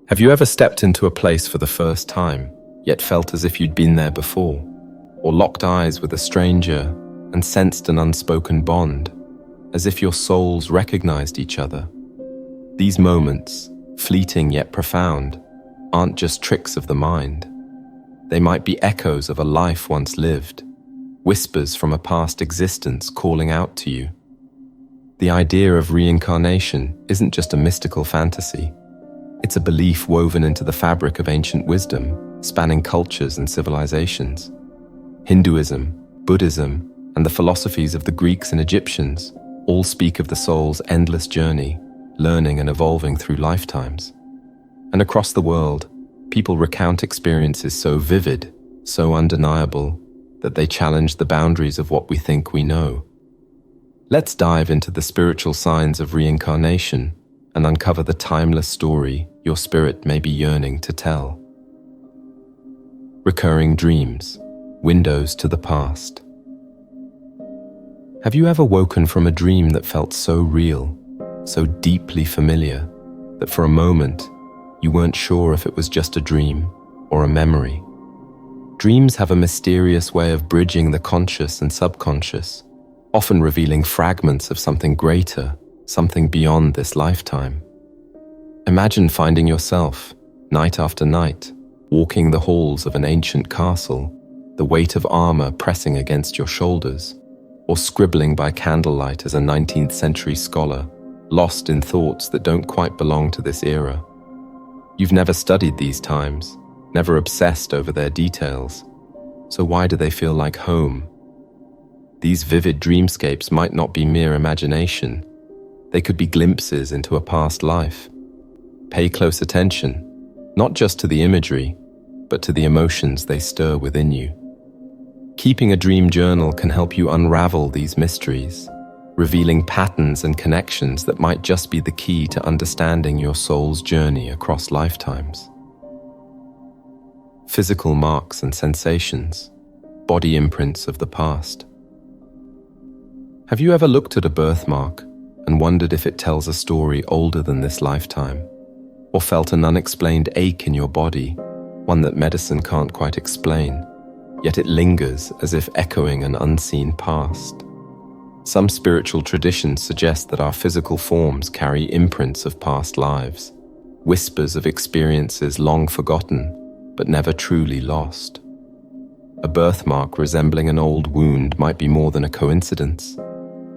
Have you ever stepped into a place for the first time, yet felt as if you'd been there before? Or locked eyes with a stranger and sensed an unspoken bond, as if your souls recognized each other? These moments, fleeting yet profound, aren't just tricks of the mind. They might be echoes of a life once lived, whispers from a past existence calling out to you. The idea of reincarnation isn't just a mystical fantasy. It's a belief woven into the fabric of ancient wisdom, spanning cultures and civilizations. Hinduism, Buddhism, and the philosophies of the Greeks and Egyptians all speak of the soul's endless journey, learning and evolving through lifetimes. And across the world, people recount experiences so vivid, so undeniable, that they challenge the boundaries of what we think we know. Let's dive into the spiritual signs of reincarnation and uncover the timeless story your spirit may be yearning to tell. Recurring dreams, windows to the past. Have you ever woken from a dream that felt so real, so deeply familiar, that for a moment you weren't sure if it was just a dream or a memory? Dreams have a mysterious way of bridging the conscious and subconscious, often revealing fragments of something greater, something beyond this lifetime. Imagine finding yourself, night after night, walking the halls of an ancient castle, the weight of armor pressing against your shoulders, or scribbling by candlelight as a 19th century scholar, lost in thoughts that don't quite belong to this era. You've never studied these times, never obsessed over their details, so why do they feel like home? These vivid dreamscapes might not be mere imagination. They could be glimpses into a past life. Pay close attention, not just to the imagery, but to the emotions they stir within you. Keeping a dream journal can help you unravel these mysteries, revealing patterns and connections that might just be the key to understanding your soul's journey across lifetimes. Physical marks and sensations, body imprints of the past. Have you ever looked at a birthmark and wondered if it tells a story older than this lifetime? Or felt an unexplained ache in your body, one that medicine can't quite explain, yet it lingers as if echoing an unseen past? Some spiritual traditions suggest that our physical forms carry imprints of past lives, whispers of experiences long forgotten, but never truly lost. A birthmark resembling an old wound might be more than a coincidence.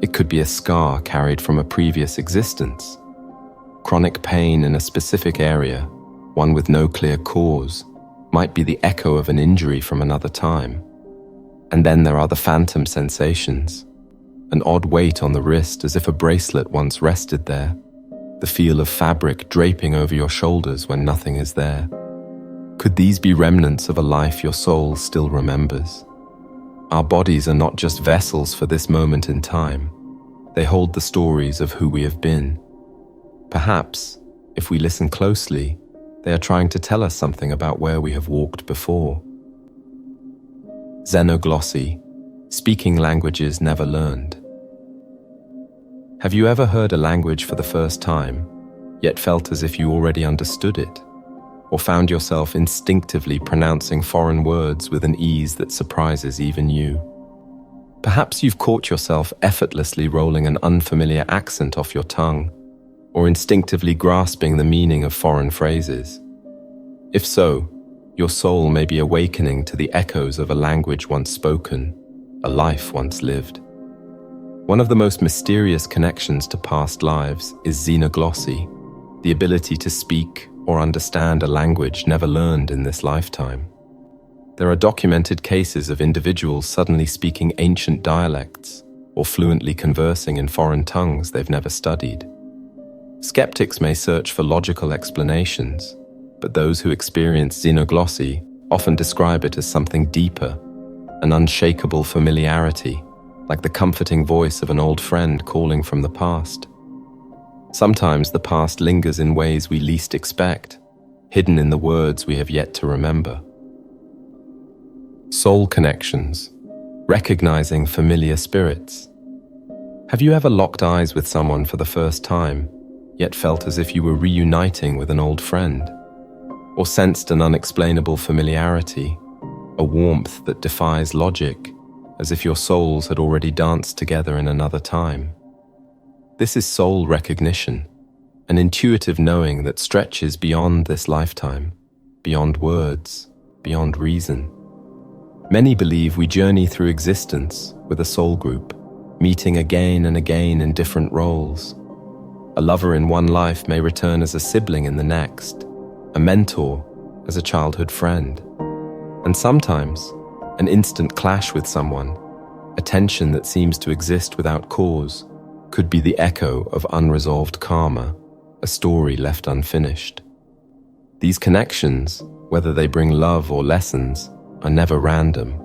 It could be a scar carried from a previous existence. Chronic pain in a specific area, one with no clear cause, might be the echo of an injury from another time. And then there are the phantom sensations. An odd weight on the wrist as if a bracelet once rested there. The feel of fabric draping over your shoulders when nothing is there. Could these be remnants of a life your soul still remembers? Our bodies are not just vessels for this moment in time. They hold the stories of who we have been. Perhaps, if we listen closely, they are trying to tell us something about where we have walked before. Xenoglossy, speaking languages never learned. Have you ever heard a language for the first time, yet felt as if you already understood it? Or found yourself instinctively pronouncing foreign words with an ease that surprises even you? Perhaps you've caught yourself effortlessly rolling an unfamiliar accent off your tongue, or instinctively grasping the meaning of foreign phrases. If so, your soul may be awakening to the echoes of a language once spoken, a life once lived. One of the most mysterious connections to past lives is xenoglossy, the ability to speak or understand a language never learned in this lifetime. There are documented cases of individuals suddenly speaking ancient dialects or fluently conversing in foreign tongues they've never studied. Skeptics may search for logical explanations, but those who experience xenoglossy often describe it as something deeper, an unshakable familiarity, like the comforting voice of an old friend calling from the past. Sometimes the past lingers in ways we least expect, hidden in the words we have yet to remember. Soul connections, recognizing familiar spirits. Have you ever locked eyes with someone for the first time, yet felt as if you were reuniting with an old friend? or sensed an unexplainable familiarity, a warmth that defies logic, as if your souls had already danced together in another time. This is soul recognition, an intuitive knowing that stretches beyond this lifetime, beyond words, beyond reason. Many believe we journey through existence with a soul group, meeting again and again in different roles. A lover in one life may return as a sibling in the next, a mentor as a childhood friend, and sometimes an instant clash with someone, a tension that seems to exist without cause, could be the echo of unresolved karma, a story left unfinished. These connections, whether they bring love or lessons, are never random.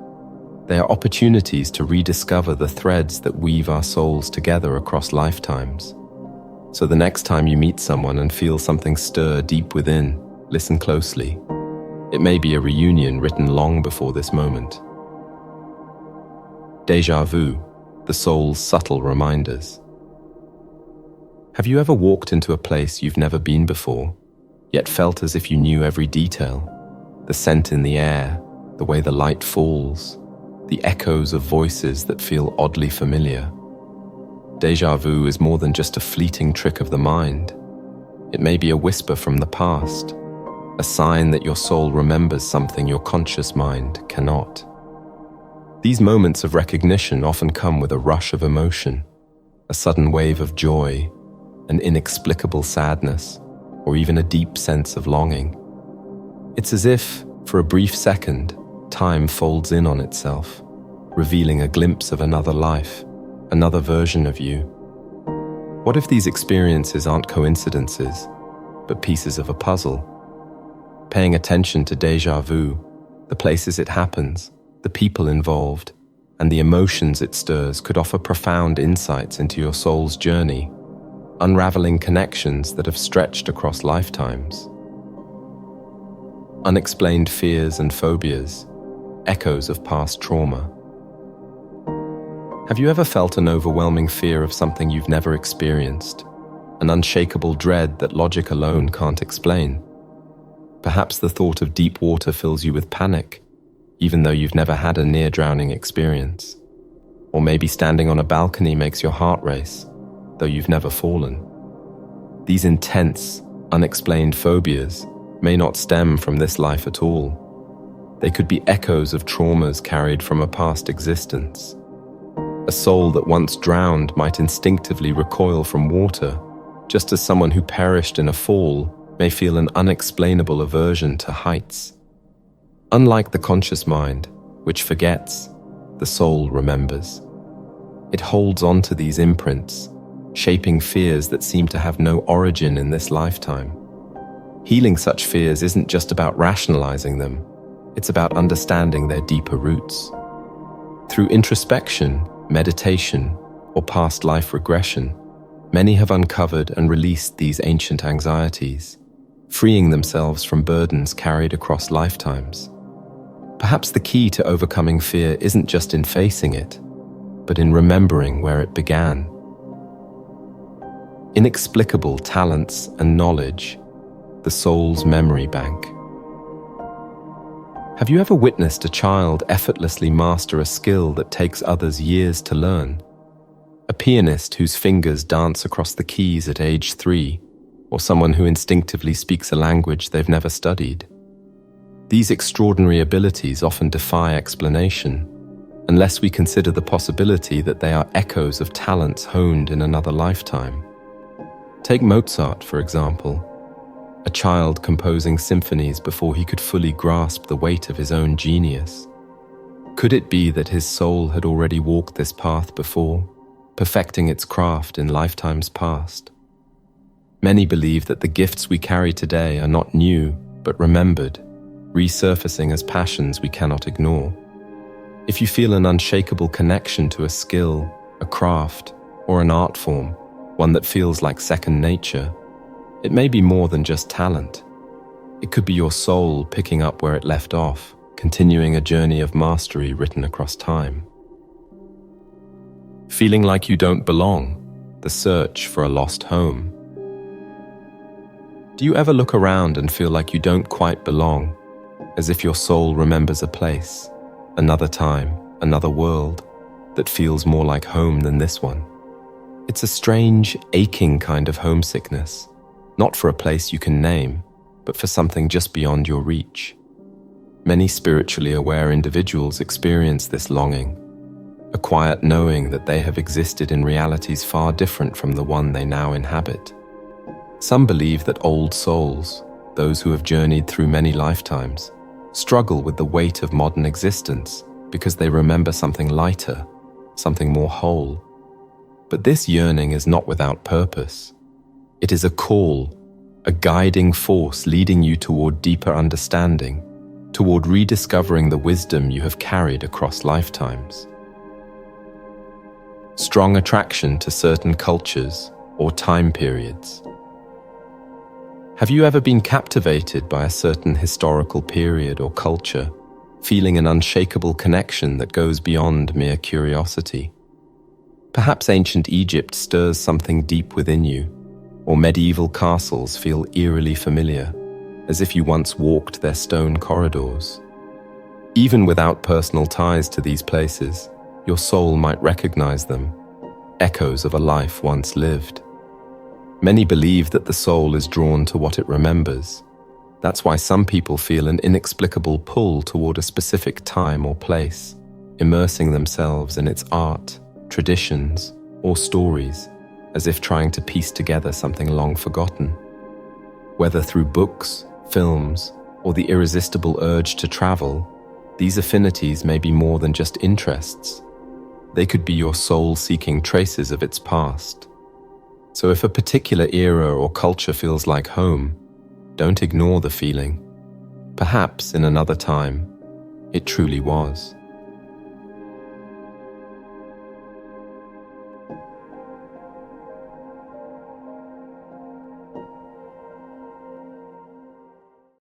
They are opportunities to rediscover the threads that weave our souls together across lifetimes. So the next time you meet someone and feel something stir deep within, listen closely. It may be a reunion written long before this moment. Déjà vu, the soul's subtle reminders. Have you ever walked into a place you've never been before, yet felt as if you knew every detail? The scent in the air, the way the light falls, the echoes of voices that feel oddly familiar. Déjà vu is more than just a fleeting trick of the mind. It may be a whisper from the past, a sign that your soul remembers something your conscious mind cannot. These moments of recognition often come with a rush of emotion, a sudden wave of joy, an inexplicable sadness, or even a deep sense of longing. It's as if, for a brief second, time folds in on itself, revealing a glimpse of another life, another version of you. What if these experiences aren't coincidences, but pieces of a puzzle? Paying attention to déjà vu, the places it happens, the people involved, and the emotions it stirs could offer profound insights into your soul's journey, unraveling connections that have stretched across lifetimes. Unexplained fears and phobias, echoes of past trauma. Have you ever felt an overwhelming fear of something you've never experienced, an unshakable dread that logic alone can't explain? Perhaps the thought of deep water fills you with panic, even though you've never had a near-drowning experience. Or maybe standing on a balcony makes your heart race, though you've never fallen. These intense, unexplained phobias may not stem from this life at all. They could be echoes of traumas carried from a past existence. A soul that once drowned might instinctively recoil from water, just as someone who perished in a fall may feel an unexplainable aversion to heights. Unlike the conscious mind, which forgets, the soul remembers. It holds on to these imprints, shaping fears that seem to have no origin in this lifetime. Healing such fears isn't just about rationalizing them, it's about understanding their deeper roots. Through introspection, meditation, or past life regression, many have uncovered and released these ancient anxieties, freeing themselves from burdens carried across lifetimes. Perhaps the key to overcoming fear isn't just in facing it, but in remembering where it began. Inexplicable talents and knowledge, the soul's memory bank. Have you ever witnessed a child effortlessly master a skill that takes others years to learn? A pianist whose fingers dance across the keys at age 3, or someone who instinctively speaks a language they've never studied. These extraordinary abilities often defy explanation, unless we consider the possibility that they are echoes of talents honed in another lifetime. Take Mozart, for example, a child composing symphonies before he could fully grasp the weight of his own genius. Could it be that his soul had already walked this path before, perfecting its craft in lifetimes past? Many believe that the gifts we carry today are not new, but remembered, resurfacing as passions we cannot ignore. If you feel an unshakable connection to a skill, a craft, or an art form, one that feels like second nature, it may be more than just talent. It could be your soul picking up where it left off, continuing a journey of mastery written across time. Feeling like you don't belong, the search for a lost home. Do you ever look around and feel like you don't quite belong, as if your soul remembers a place, another time, another world, that feels more like home than this one? It's a strange, aching kind of homesickness, not for a place you can name, but for something just beyond your reach. Many spiritually aware individuals experience this longing, a quiet knowing that they have existed in realities far different from the one they now inhabit. Some believe that old souls, those who have journeyed through many lifetimes, struggle with the weight of modern existence because they remember something lighter, something more whole. But this yearning is not without purpose. It is a call, a guiding force leading you toward deeper understanding, toward rediscovering the wisdom you have carried across lifetimes. Strong attraction to certain cultures or time periods. Have you ever been captivated by a certain historical period or culture, feeling an unshakable connection that goes beyond mere curiosity? Perhaps ancient Egypt stirs something deep within you, or medieval castles feel eerily familiar, as if you once walked their stone corridors. Even without personal ties to these places, your soul might recognize them, echoes of a life once lived. Many believe that the soul is drawn to what it remembers. That's why some people feel an inexplicable pull toward a specific time or place, immersing themselves in its art, traditions, or stories, as if trying to piece together something long forgotten. Whether through books, films, or the irresistible urge to travel, these affinities may be more than just interests. They could be your soul seeking traces of its past. So if a particular era or culture feels like home, don't ignore the feeling. Perhaps in another time, it truly was.